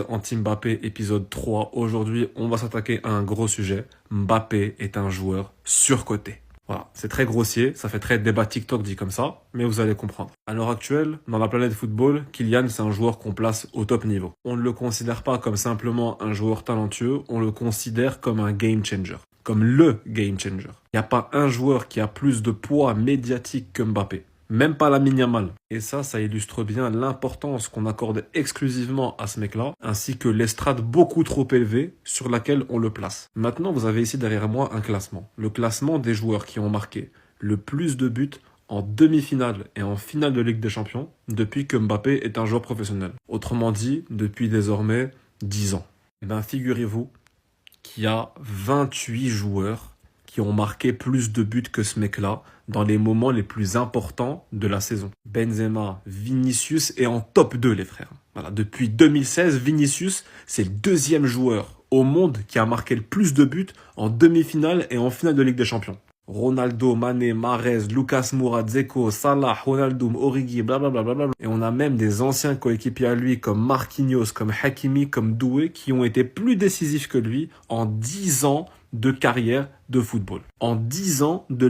Anti-Mbappé, épisode 3. Aujourd'hui, on va s'attaquer à un gros sujet. Mbappé est un joueur surcoté. Voilà, c'est très grossier, ça fait très débat TikTok dit comme ça, mais vous allez comprendre. À l'heure actuelle, dans la planète football, Kylian, c'est un joueur qu'on place au top niveau. On ne le considère pas comme simplement un joueur talentueux, on le considère comme un game changer. Comme le game changer. Il n'y a pas un joueur qui a plus de poids médiatique que Mbappé. Même pas Lamine Yamal. Et ça illustre bien l'importance qu'on accorde exclusivement à ce mec-là, ainsi que l'estrade beaucoup trop élevée sur laquelle on le place. Maintenant, vous avez ici derrière moi un classement. Le classement des joueurs qui ont marqué le plus de buts en demi-finale et en finale de Ligue des Champions depuis que Mbappé est un joueur professionnel. Autrement dit, depuis désormais 10 ans. Et bien, figurez-vous qu'il y a 28 joueurs qui ont marqué plus de buts que ce mec-là dans les moments les plus importants de la saison. Benzema, Vinicius est en top 2, les frères. Voilà, depuis 2016, Vinicius, c'est le deuxième joueur au monde qui a marqué le plus de buts en demi-finale et en finale de Ligue des Champions. Ronaldo, Mané, Mahrez, Lucas Moura, Dzeko, Salah, Ronaldo, Origi, blablabla. Et on a même des anciens coéquipiers à lui comme Marquinhos, comme Hakimi, comme Doué qui ont été plus décisifs que lui en 10 ans de carrière de football. En 10 ans de